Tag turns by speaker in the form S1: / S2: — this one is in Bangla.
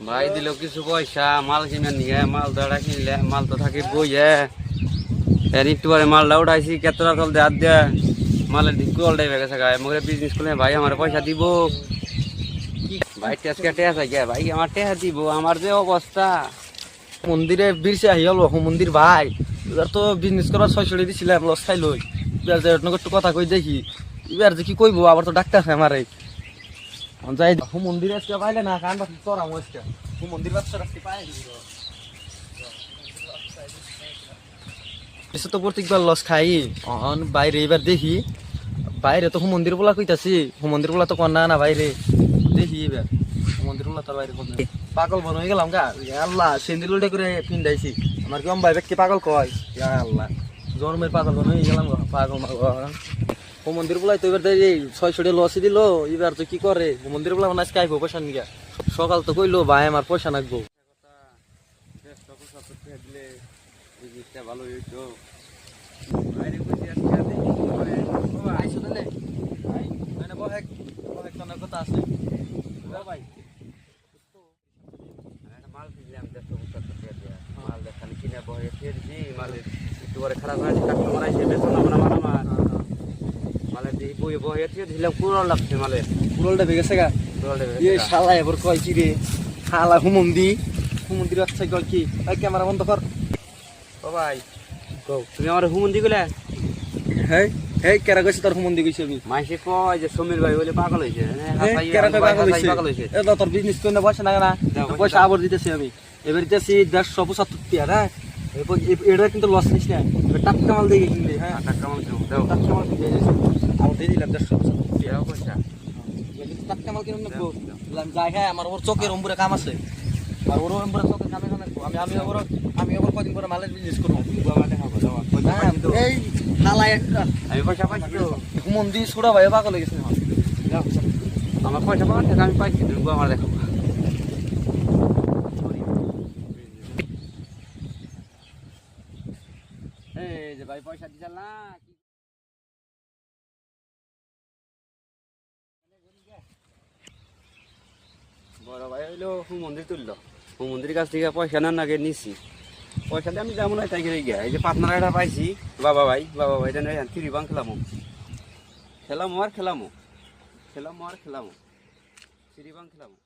S1: ভাই দিল কিছু পয়সা মাল কিনে নিয়ে মাল দাঁড়া কিনলে মাল তো থাকে বইয়ে একটু পরে মালটা উঠাইছি কেতটা চল হাত দিয়ে মালের দিক গোলটাই হয়ে গেছে গায়ে মগে বিজনেস করলে ভাই আমার পয়সা দিব ভাই টেস্কে টেস আছে ভাই আমার টেস দিব আমার যে অবস্থা
S2: মন্দিরে বীরছে আহি হল মন্দির ভাই এবার তো বিজনেস করার 600 দিছিলাম লস খাই লই এবার যে একটু কথা কই দেখি এবার যে কি কইবো আবার তো ডাক্তার আমারে যাই মন্দিরে আজকে পাইলে না কান বাকি তোরা আজকে মন্দির বাচ্চা রাস্তা পাই এসে তো প্রত্যেকবার লস খাই বাইরে এবার দেখি বাইরে তো মন্দির বলা কইতাছি মন্দির বলা তো কন্যা না বাইরে দেখি এবার মন্দির বলা তোর বাইরে পাগল বন হয়ে গেলাম গা আল্লাহ সেন্দিল উল্টে করে পিন্দাইছি আমার কি ভাই ব্যক্তি পাগল কয় আল্লাহ জন্মের পাগল বন হয়ে গেলাম পাগল ও মন্দির বলাই তো এবার দেখি 600 লসই দিল এবার তো কি করে মন্দির বলা মানে আজকে আইবো পয়সা নিয়ে সকাল তো কইলো ভাই আমার পয়সা নাকবো
S1: ভালো হইতো
S2: কথা আছে ভাই
S1: মাল কিনলাম 175 মাল দেখানি কিনে বহে ফেরছি মালের একটু পরে খারাপ হয়েছে কাস্টমার আইসে বেতন আমরা মারামার মালের দিয়ে বইয়ে বহে দিলাম কুড়াল লাগছে মালের
S2: কুড়ালটা ভেগেছে গা এই শালা এবার কয় কি রে শালা হুমন্দির আচ্ছা কয় কি ভাই ক্যামেরা বন্ধ কর
S1: ও ভাই তুমি আমার হুমন্দি গুলা
S2: হ্যাঁ এই কেরা কইছে তোর হুমন্দি কইছে আমি
S1: মাইসে কয় যে সমীর ভাই বলে পাগল হইছে
S2: কেরা কয় পাগল হইছে এ তোর বিজনেস কইনা পয়সা না পয়সা আবার দিতেছি আমি এবার দিতেছি 175 টাকা হ্যাঁ এটা কিন্তু লস নিস না টাটকা মাল দিয়ে কিনলে হ্যাঁ
S1: টাকা মাল দাও
S2: টাটকা মাল দিয়ে আর দিয়ে দিলাম 175
S1: টাকা পয়সা
S2: টাটকা মাল কিনে নেবো বললাম যাই হ্যাঁ আমার ওর চোখের অম্বুরে কাম আছে আর ওর অম্বুরে চোখের কামে কামে আমি আবার কদিন পরে মালের বিজনেস করবো
S1: বাবা দেখাবো দাও
S2: এই হালা একটা
S1: আমি পয়সা পাইছি তো
S2: মন্দির ছোড়া ভাই পাগল হয়ে গেছে
S1: আমার পয়সা পাওয়ার থেকে আমি পাইছি তুমি আমার দেখাবো এই যে ভাই পয়সা দিছাল না বড় ভাই হইলো মন্দির তুললো মন্দিরের কাছ থেকে পয়সা নেন আগে নিছি পয়সা দিয়ে আমি যেমন তাই করে গিয়া এই যে পাতনার এটা পাইছি বাবা ভাই দেন থ্রি বাং খেলামো খেলামো আর থ্রি বাং খেলামো